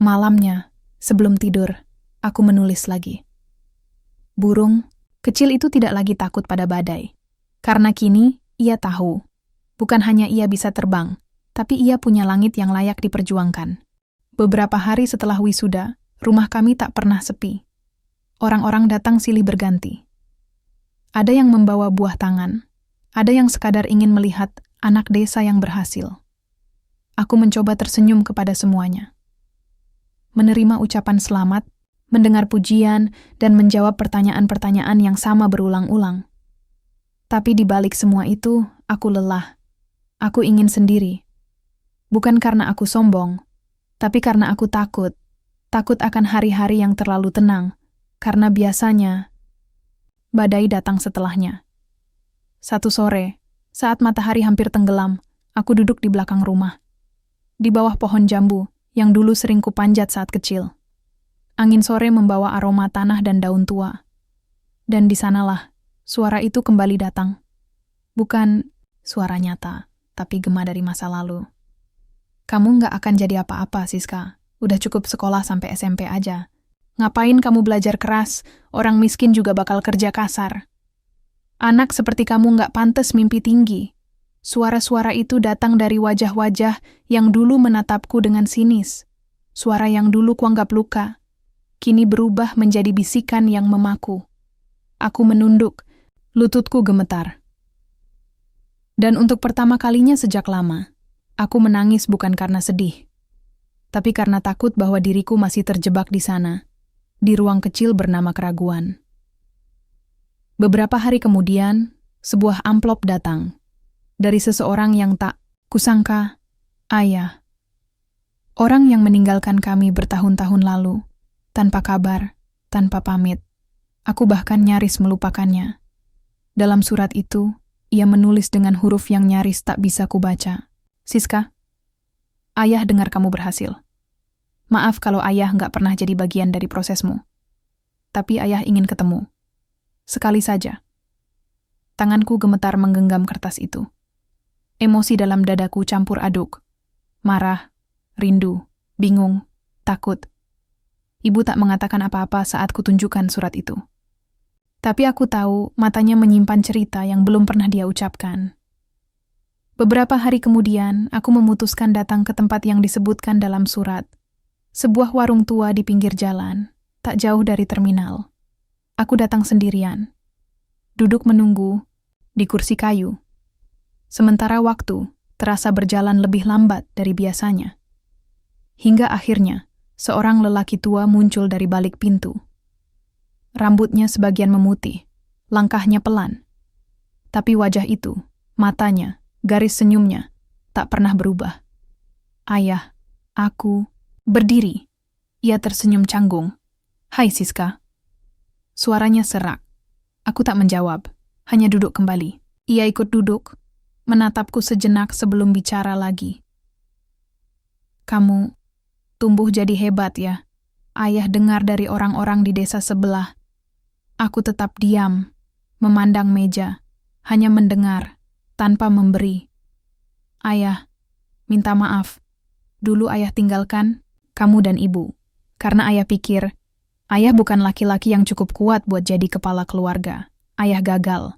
S1: Malamnya, sebelum tidur, aku menulis lagi. Burung Kecil itu tidak lagi takut pada badai. Karena kini, ia tahu. Bukan hanya ia bisa terbang, tapi ia punya langit yang layak diperjuangkan. Beberapa hari setelah wisuda, rumah kami tak pernah sepi. Orang-orang datang silih berganti. Ada yang membawa buah tangan, ada yang sekadar ingin melihat anak desa yang berhasil. Aku mencoba tersenyum kepada semuanya. Menerima ucapan selamat, mendengar pujian, dan menjawab pertanyaan-pertanyaan yang sama berulang-ulang. Tapi di balik semua itu, aku lelah. Aku ingin sendiri. Bukan karena aku sombong, tapi karena aku takut. Takut akan hari-hari yang terlalu tenang, karena biasanya badai datang setelahnya. Satu sore, saat matahari hampir tenggelam, aku duduk di belakang rumah. Di bawah pohon jambu, yang dulu sering kupanjat saat kecil. Angin sore membawa aroma tanah dan daun tua. Dan di sanalah, suara itu kembali datang. Bukan suara nyata, tapi gema dari masa lalu. Kamu nggak akan jadi apa-apa, Siska. Udah cukup sekolah sampai SMP aja. Ngapain kamu belajar keras? Orang miskin juga bakal kerja kasar. Anak seperti kamu nggak pantas mimpi tinggi. Suara-suara itu datang dari wajah-wajah yang dulu menatapku dengan sinis. Suara yang dulu kuanggap luka, kini berubah menjadi bisikan yang memaku. Aku menunduk, lututku gemetar. Dan untuk pertama kalinya sejak lama, aku menangis bukan karena sedih, tapi karena takut bahwa diriku masih terjebak di sana, di ruang kecil bernama keraguan. Beberapa hari kemudian, sebuah amplop datang. Dari seseorang yang tak kusangka, ayah. Orang yang meninggalkan kami bertahun-tahun lalu, tanpa kabar, tanpa pamit. Aku bahkan nyaris melupakannya. Dalam surat itu, ia menulis dengan huruf yang nyaris tak bisa kubaca. Siska, ayah dengar kamu berhasil. Maaf kalau ayah nggak pernah jadi bagian dari prosesmu. Tapi ayah ingin ketemu. Sekali saja. Tanganku gemetar menggenggam kertas itu. Emosi dalam dadaku campur aduk. Marah, rindu, bingung, takut. Ibu tak mengatakan apa-apa saat kutunjukkan surat itu. Tapi aku tahu matanya menyimpan cerita yang belum pernah dia ucapkan. Beberapa hari kemudian, aku memutuskan datang ke tempat yang disebutkan dalam surat. Sebuah warung tua di pinggir jalan, tak jauh dari terminal. Aku datang sendirian. Duduk menunggu di kursi kayu. Sementara waktu terasa berjalan lebih lambat dari biasanya. Hingga akhirnya, seorang lelaki tua muncul dari balik pintu. Rambutnya sebagian memutih, langkahnya pelan. Tapi wajah itu, matanya, garis senyumnya, tak pernah berubah. Ayah, aku, berdiri. Ia tersenyum canggung. Hai Siska. Suaranya serak. Aku tak menjawab, hanya duduk kembali. Ia ikut duduk, menatapku sejenak sebelum bicara lagi. Kamu tumbuh jadi hebat ya. Ayah dengar dari orang-orang di desa sebelah. Aku tetap diam, memandang meja, hanya mendengar, tanpa memberi. Ayah, minta maaf. Dulu ayah tinggalkan kamu dan ibu. Karena ayah pikir, ayah bukan laki-laki yang cukup kuat buat jadi kepala keluarga. Ayah gagal.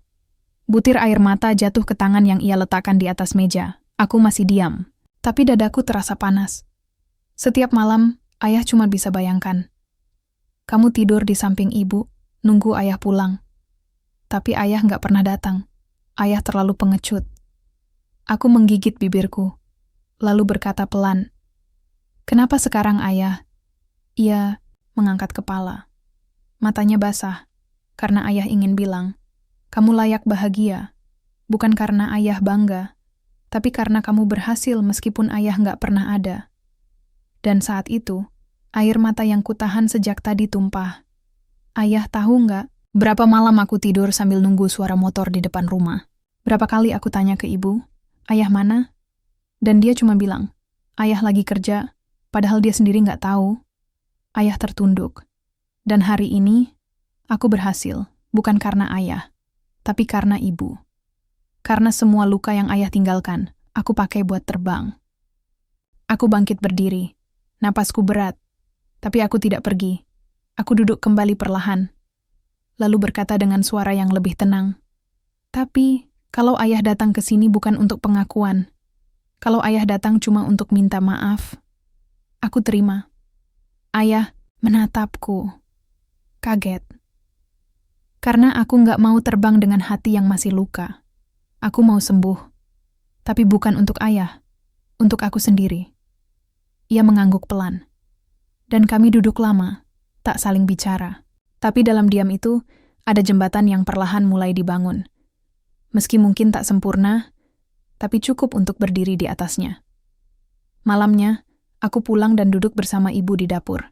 S1: Butir air mata jatuh ke tangan yang ia letakkan di atas meja. Aku masih diam, tapi dadaku terasa panas. Setiap malam, ayah cuma bisa bayangkan. Kamu tidur di samping ibu, nunggu ayah pulang. Tapi ayah nggak pernah datang. Ayah terlalu pengecut. Aku menggigit bibirku, lalu berkata pelan, "Kenapa sekarang ayah?" Ia mengangkat kepala. Matanya basah, karena ayah ingin bilang, kamu layak bahagia, bukan karena ayah bangga, tapi karena kamu berhasil meskipun ayah nggak pernah ada. Dan saat itu, air mata yang kutahan sejak tadi tumpah. Ayah tahu nggak, berapa malam aku tidur sambil nunggu suara motor di depan rumah? Berapa kali aku tanya ke ibu, ayah mana? Dan dia cuma bilang, ayah lagi kerja, padahal dia sendiri nggak tahu. Ayah tertunduk. Dan hari ini, aku berhasil, bukan karena ayah, tapi karena ibu. Karena semua luka yang ayah tinggalkan, aku pakai buat terbang. Aku bangkit berdiri. Napasku berat. Tapi aku tidak pergi. Aku duduk kembali perlahan. lalu berkata dengan suara yang lebih tenang, "Tapi, kalau ayah datang ke sini bukan untuk pengakuan, kalau ayah datang cuma untuk minta maaf, aku terima." Ayah menatapku, kaget. Karena aku nggak mau terbang dengan hati yang masih luka. Aku mau sembuh, tapi bukan untuk ayah, untuk aku sendiri. Ia mengangguk pelan, dan kami duduk lama, tak saling bicara. Tapi dalam diam itu, ada jembatan yang perlahan mulai dibangun. Meski mungkin tak sempurna, tapi cukup untuk berdiri di atasnya. Malamnya, aku pulang dan duduk bersama ibu di dapur.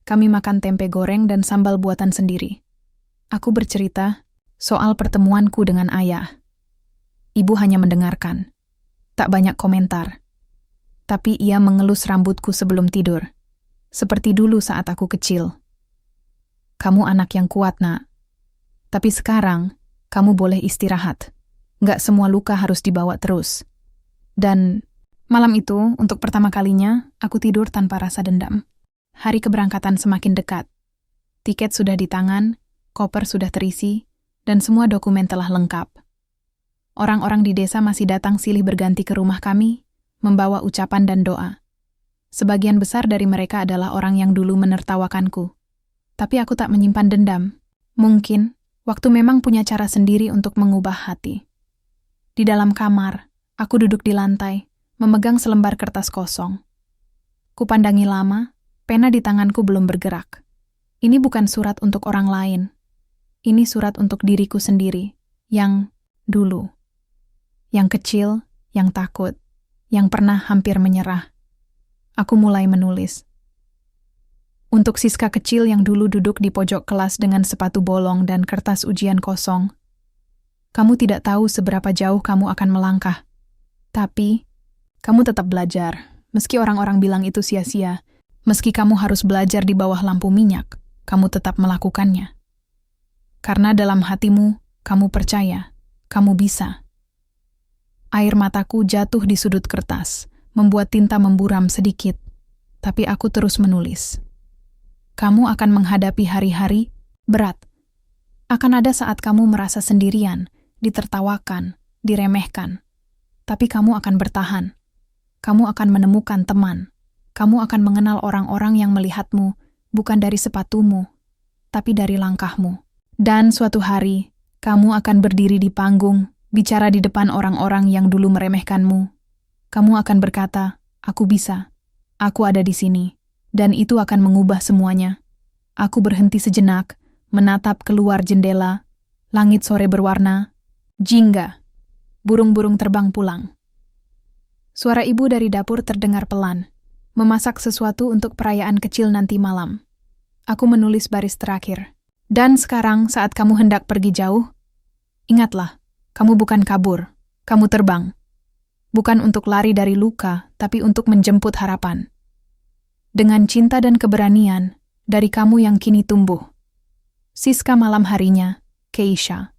S1: Kami makan tempe goreng dan sambal buatan sendiri. Aku bercerita soal pertemuanku dengan ayah. Ibu hanya mendengarkan, tak banyak komentar. Tapi ia mengelus rambutku sebelum tidur, seperti dulu saat aku kecil. "Kamu anak yang kuat, Nak. Tapi sekarang, kamu boleh istirahat. Nggak semua luka harus dibawa terus." Dan malam itu, untuk pertama kalinya, aku tidur tanpa rasa dendam. Hari keberangkatan semakin dekat. Tiket sudah di tangan, koper sudah terisi, dan semua dokumen telah lengkap. Orang-orang di desa masih datang silih berganti ke rumah kami, membawa ucapan dan doa. Sebagian besar dari mereka adalah orang yang dulu menertawakanku. Tapi aku tak menyimpan dendam. Mungkin, waktu memang punya cara sendiri untuk mengubah hati. Di dalam kamar, aku duduk di lantai, memegang selembar kertas kosong. Kupandangi lama, pena di tanganku belum bergerak. Ini bukan surat untuk orang lain. Ini surat untuk diriku sendiri, yang dulu. Yang kecil, yang takut, yang pernah hampir menyerah. Aku mulai menulis. Untuk Siska kecil yang dulu duduk di pojok kelas dengan sepatu bolong dan kertas ujian kosong. Kamu tidak tahu seberapa jauh kamu akan melangkah. Tapi, kamu tetap belajar, meski orang-orang bilang itu sia-sia. Meski kamu harus belajar di bawah lampu minyak, kamu tetap melakukannya. Karena dalam hatimu, kamu percaya, kamu bisa. Air mataku jatuh di sudut kertas, membuat tinta memburam sedikit. Tapi aku terus menulis. Kamu akan menghadapi hari-hari berat. Akan ada saat kamu merasa sendirian, ditertawakan, diremehkan. Tapi kamu akan bertahan. Kamu akan menemukan teman. Kamu akan mengenal orang-orang yang melihatmu, bukan dari sepatumu, tapi dari langkahmu. Dan suatu hari, kamu akan berdiri di panggung, bicara di depan orang-orang yang dulu meremehkanmu. Kamu akan berkata, "Aku bisa. Aku ada di sini." Dan itu akan mengubah semuanya. Aku berhenti sejenak, menatap keluar jendela, langit sore berwarna, jingga, burung-burung terbang pulang. Suara ibu dari dapur terdengar pelan, memasak sesuatu untuk perayaan kecil nanti malam. Aku menulis baris terakhir. Dan sekarang saat kamu hendak pergi jauh, ingatlah, kamu bukan kabur, kamu terbang. Bukan untuk lari dari luka, tapi untuk menjemput harapan. Dengan cinta dan keberanian, dari kamu yang kini tumbuh. Siska malam harinya, Keisha,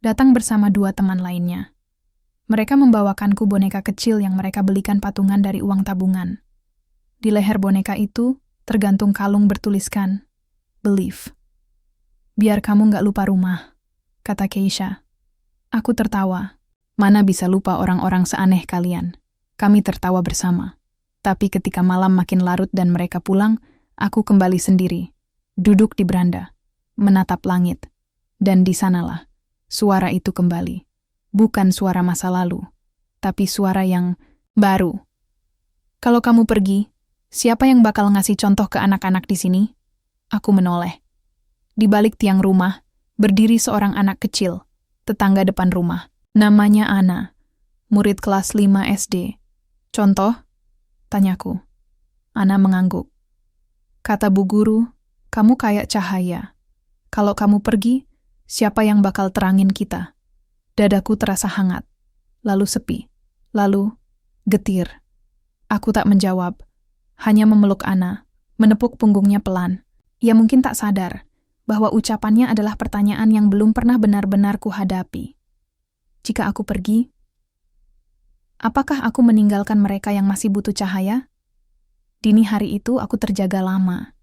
S1: datang bersama dua teman lainnya. Mereka membawakanku boneka kecil yang mereka belikan patungan dari uang tabungan. Di leher boneka itu, tergantung kalung bertuliskan, "Believe." "Biar kamu nggak lupa rumah," kata Keisha. Aku tertawa. Mana bisa lupa orang-orang seaneh kalian. Kami tertawa bersama. Tapi ketika malam makin larut dan mereka pulang, aku kembali sendiri, duduk di beranda, menatap langit. Dan di sanalah, suara itu kembali. Bukan suara masa lalu, tapi suara yang baru. "Kalau kamu pergi, siapa yang bakal ngasih contoh ke anak-anak di sini?" Aku menoleh. Di balik tiang rumah, berdiri seorang anak kecil, tetangga depan rumah. Namanya Ana, murid kelas 5 SD. "Contoh?" tanyaku. Ana mengangguk. "Kata Bu Guru, kamu kayak cahaya. Kalau kamu pergi, siapa yang bakal terangin kita?" Dadaku terasa hangat, lalu sepi, lalu getir. Aku tak menjawab, hanya memeluk Ana, menepuk punggungnya pelan. Ia mungkin tak sadar bahwa ucapannya adalah pertanyaan yang belum pernah benar-benar kuhadapi. Jika aku pergi, apakah aku meninggalkan mereka yang masih butuh cahaya? Dini hari itu aku terjaga lama.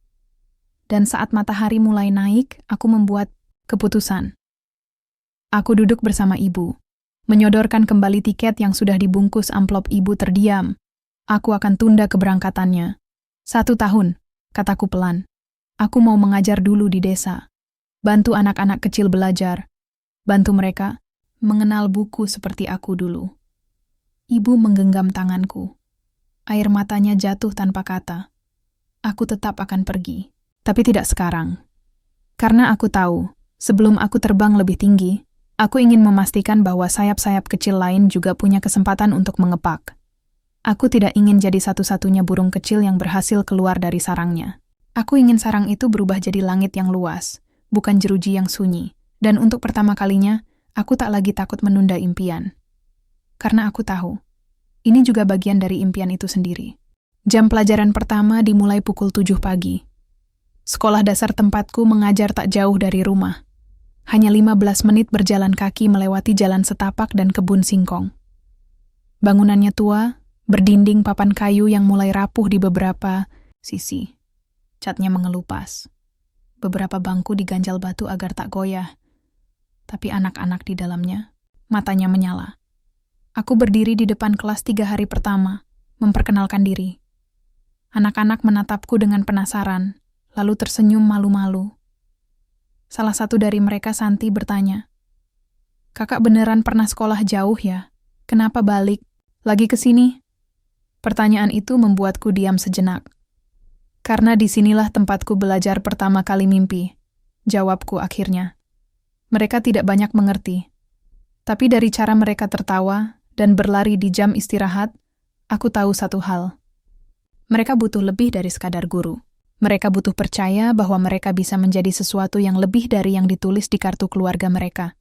S1: Dan saat matahari mulai naik, aku membuat Keputusan. Aku duduk bersama ibu, menyodorkan kembali tiket yang sudah dibungkus amplop. Ibu terdiam. Aku akan tunda keberangkatannya. 1 tahun, kataku pelan. Aku mau mengajar dulu di desa. Bantu anak-anak kecil belajar. Bantu mereka mengenal buku seperti aku dulu. Ibu menggenggam tanganku. Air matanya jatuh tanpa kata. Aku tetap akan pergi, tapi tidak sekarang. Karena aku tahu, sebelum aku terbang lebih tinggi, aku ingin memastikan bahwa sayap-sayap kecil lain juga punya kesempatan untuk mengepak. Aku tidak ingin jadi satu-satunya burung kecil yang berhasil keluar dari sarangnya. Aku ingin sarang itu berubah jadi langit yang luas, bukan jeruji yang sunyi. Dan untuk pertama kalinya, aku tak lagi takut menunda impian. Karena aku tahu, ini juga bagian dari impian itu sendiri. Jam pelajaran pertama dimulai pukul 7 pagi. Sekolah dasar tempatku mengajar tak jauh dari rumah. Hanya 15 menit berjalan kaki melewati jalan setapak dan kebun singkong. Bangunannya tua, berdinding papan kayu yang mulai rapuh di beberapa sisi. Catnya mengelupas. Beberapa bangku diganjal batu agar tak goyah. Tapi anak-anak di dalamnya, matanya menyala. Aku berdiri di depan kelas 3 hari pertama, memperkenalkan diri. Anak-anak menatapku dengan penasaran, lalu tersenyum malu-malu. Salah satu dari mereka, Santi, bertanya, "Kakak beneran pernah sekolah jauh ya? Kenapa balik? Lagi ke sini?" Pertanyaan itu membuatku diam sejenak. "Karena disinilah tempatku belajar pertama kali mimpi," jawabku akhirnya. Mereka tidak banyak mengerti. Tapi dari cara mereka tertawa dan berlari di jam istirahat, aku tahu satu hal. Mereka butuh lebih dari sekadar guru. Mereka butuh percaya bahwa mereka bisa menjadi sesuatu yang lebih dari yang ditulis di kartu keluarga mereka.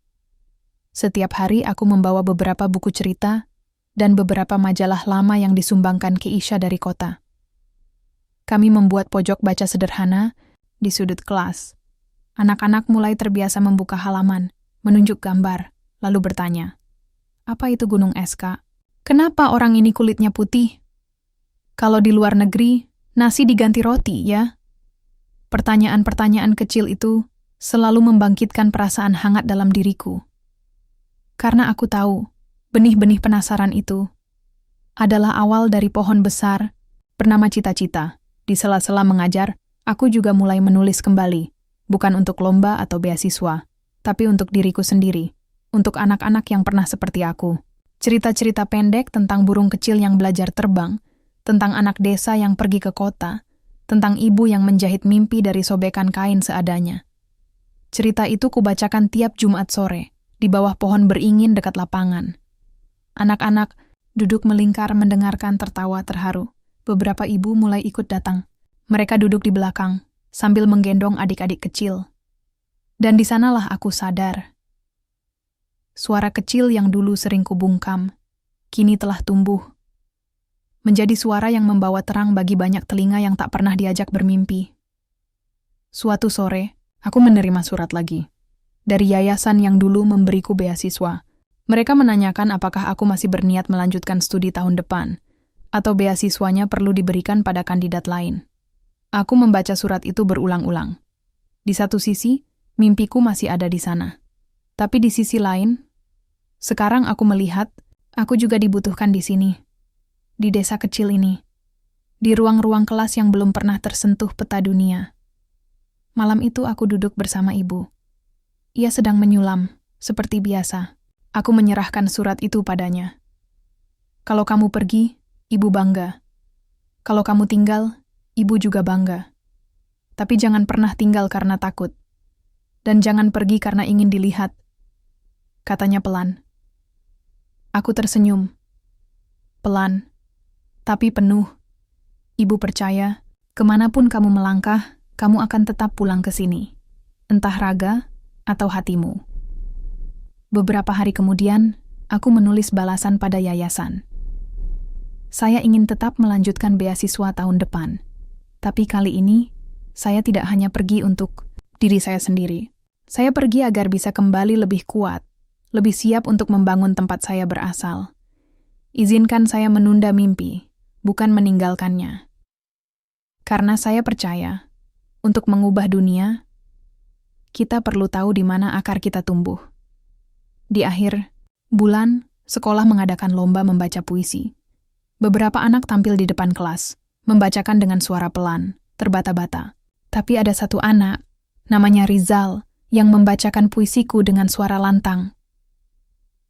S1: Setiap hari aku membawa beberapa buku cerita dan beberapa majalah lama yang disumbangkan Keisha dari kota. Kami membuat pojok baca sederhana di sudut kelas. Anak-anak mulai terbiasa membuka halaman, menunjuk gambar, lalu bertanya, "Apa itu gunung es, Kak? Kenapa orang ini kulitnya putih? Kalau di luar negeri, nasi diganti roti, ya?" Pertanyaan-pertanyaan kecil itu selalu membangkitkan perasaan hangat dalam diriku. Karena aku tahu, benih-benih penasaran itu adalah awal dari pohon besar bernama cita-cita. Di sela-sela mengajar, aku juga mulai menulis kembali, bukan untuk lomba atau beasiswa, tapi untuk diriku sendiri, untuk anak-anak yang pernah seperti aku. Cerita-cerita pendek tentang burung kecil yang belajar terbang, tentang anak desa yang pergi ke kota, tentang ibu yang menjahit mimpi dari sobekan kain seadanya. Cerita itu kubacakan tiap Jumat sore, di bawah pohon beringin dekat lapangan. Anak-anak duduk melingkar mendengarkan tertawa terharu. Beberapa ibu mulai ikut datang. Mereka duduk di belakang, sambil menggendong adik-adik kecil. Dan di sanalah aku sadar. Suara kecil yang dulu sering kubungkam, kini telah tumbuh. Menjadi suara yang membawa terang bagi banyak telinga yang tak pernah diajak bermimpi. Suatu sore, aku menerima surat lagi. Dari yayasan yang dulu memberiku beasiswa. Mereka menanyakan apakah aku masih berniat melanjutkan studi tahun depan, atau beasiswanya perlu diberikan pada kandidat lain. Aku membaca surat itu berulang-ulang. Di satu sisi, mimpiku masih ada di sana. Tapi di sisi lain, sekarang aku melihat, aku juga dibutuhkan di sini. Di desa kecil ini. Di ruang-ruang kelas yang belum pernah tersentuh peta dunia. Malam itu aku duduk bersama ibu. Ia sedang menyulam, seperti biasa. Aku menyerahkan surat itu padanya. "Kalau kamu pergi, ibu bangga. Kalau kamu tinggal, ibu juga bangga. Tapi jangan pernah tinggal karena takut. Dan jangan pergi karena ingin dilihat," katanya pelan. Aku tersenyum. Pelan, tapi penuh. "Ibu percaya, kemanapun kamu melangkah, kamu akan tetap pulang ke sini. Entah raga atau hatimu." Beberapa hari kemudian, aku menulis balasan pada yayasan. Saya ingin tetap melanjutkan beasiswa tahun depan. Tapi kali ini, saya tidak hanya pergi untuk diri saya sendiri. Saya pergi agar bisa kembali lebih kuat, lebih siap untuk membangun tempat saya berasal. Izinkan saya menunda mimpi, bukan meninggalkannya. Karena saya percaya, untuk mengubah dunia, kita perlu tahu di mana akar kita tumbuh. Di akhir bulan, sekolah mengadakan lomba membaca puisi. Beberapa anak tampil di depan kelas, membacakan dengan suara pelan, terbata-bata. Tapi ada satu anak, namanya Rizal, yang membacakan puisiku dengan suara lantang.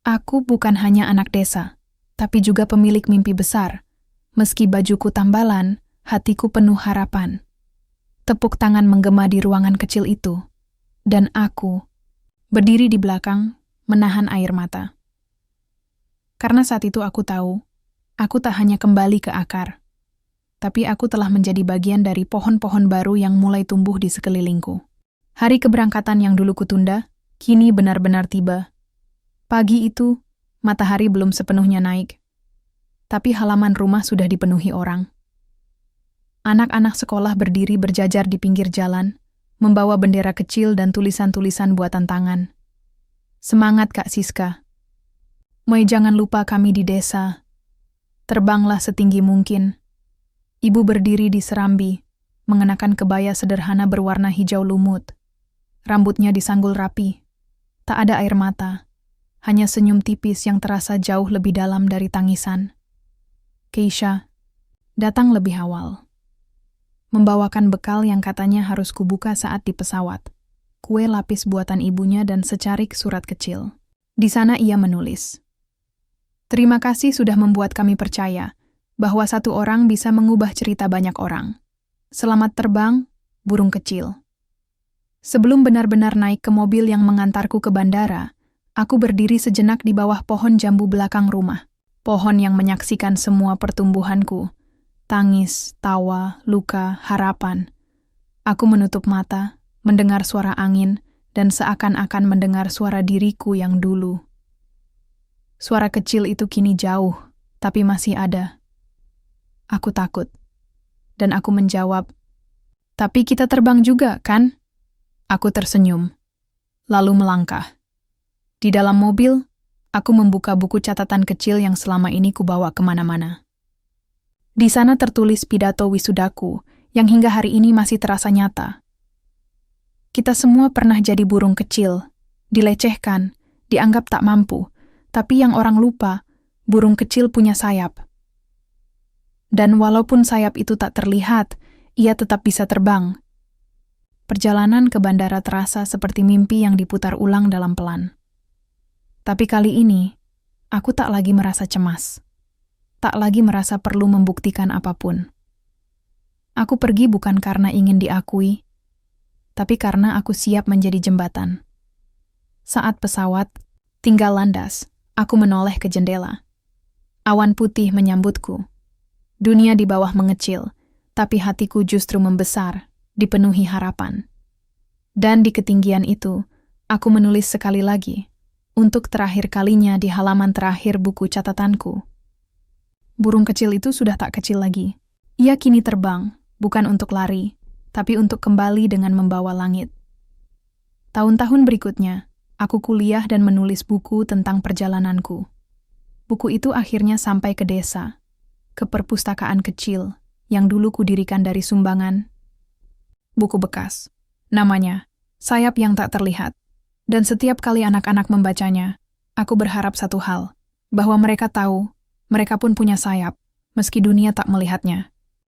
S1: Aku bukan hanya anak desa, tapi juga pemilik mimpi besar. Meski bajuku tambalan, hatiku penuh harapan. Tepuk tangan menggema di ruangan kecil itu, dan aku berdiri di belakang, menahan air mata. Karena saat itu aku tahu, aku tak hanya kembali ke akar, tapi aku telah menjadi bagian dari pohon-pohon baru yang mulai tumbuh di sekelilingku. Hari keberangkatan yang dulu kutunda, kini benar-benar tiba. Pagi itu, matahari belum sepenuhnya naik, tapi halaman rumah sudah dipenuhi orang. Anak-anak sekolah berdiri berjajar di pinggir jalan, membawa bendera kecil dan tulisan-tulisan buatan tangan. Semangat Kak Siska. Moi jangan lupa kami di desa. Terbanglah setinggi mungkin. Ibu berdiri di serambi, mengenakan kebaya sederhana berwarna hijau lumut. Rambutnya disanggul rapi. Tak ada air mata, hanya senyum tipis yang terasa jauh lebih dalam dari tangisan. Keisha datang lebih awal, membawakan bekal yang katanya harus kubuka saat di pesawat. Kue lapis buatan ibunya dan secarik surat kecil. Di sana ia menulis, "Terima kasih sudah membuat kami percaya bahwa satu orang bisa mengubah cerita banyak orang. Selamat terbang, burung kecil." Sebelum benar-benar naik ke mobil yang mengantarku ke bandara, aku berdiri sejenak di bawah pohon jambu belakang rumah. Pohon yang menyaksikan semua pertumbuhanku. Tangis, tawa, luka, harapan. Aku menutup mata, mendengar suara angin, dan seakan-akan mendengar suara diriku yang dulu. Suara kecil itu kini jauh, tapi masih ada. Aku takut. Dan aku menjawab, "Tapi kita terbang juga, kan?" Aku tersenyum, lalu melangkah. Di dalam mobil, aku membuka buku catatan kecil yang selama ini kubawa kemana-mana. Di sana tertulis pidato wisudaku, yang hingga hari ini masih terasa nyata. Kita semua pernah jadi burung kecil, dilecehkan, dianggap tak mampu, tapi yang orang lupa, burung kecil punya sayap. Dan walaupun sayap itu tak terlihat, ia tetap bisa terbang. Perjalanan ke bandara terasa seperti mimpi yang diputar ulang dalam pelan. Tapi kali ini, aku tak lagi merasa cemas. Tak lagi merasa perlu membuktikan apapun. Aku pergi bukan karena ingin diakui, tapi karena aku siap menjadi jembatan. Saat pesawat tinggal landas, aku menoleh ke jendela. Awan putih menyambutku. Dunia di bawah mengecil, tapi hatiku justru membesar, dipenuhi harapan. Dan di ketinggian itu, aku menulis sekali lagi, untuk terakhir kalinya di halaman terakhir buku catatanku. Burung kecil itu sudah tak kecil lagi. Ia kini terbang, bukan untuk lari, tapi untuk kembali dengan membawa langit. Tahun-tahun berikutnya, aku kuliah dan menulis buku tentang perjalananku. Buku itu akhirnya sampai ke desa, ke perpustakaan kecil yang dulu kudirikan dari sumbangan. Buku bekas. Namanya, Sayap yang Tak Terlihat. Dan setiap kali anak-anak membacanya, aku berharap satu hal, bahwa mereka tahu, mereka pun punya sayap, meski dunia tak melihatnya.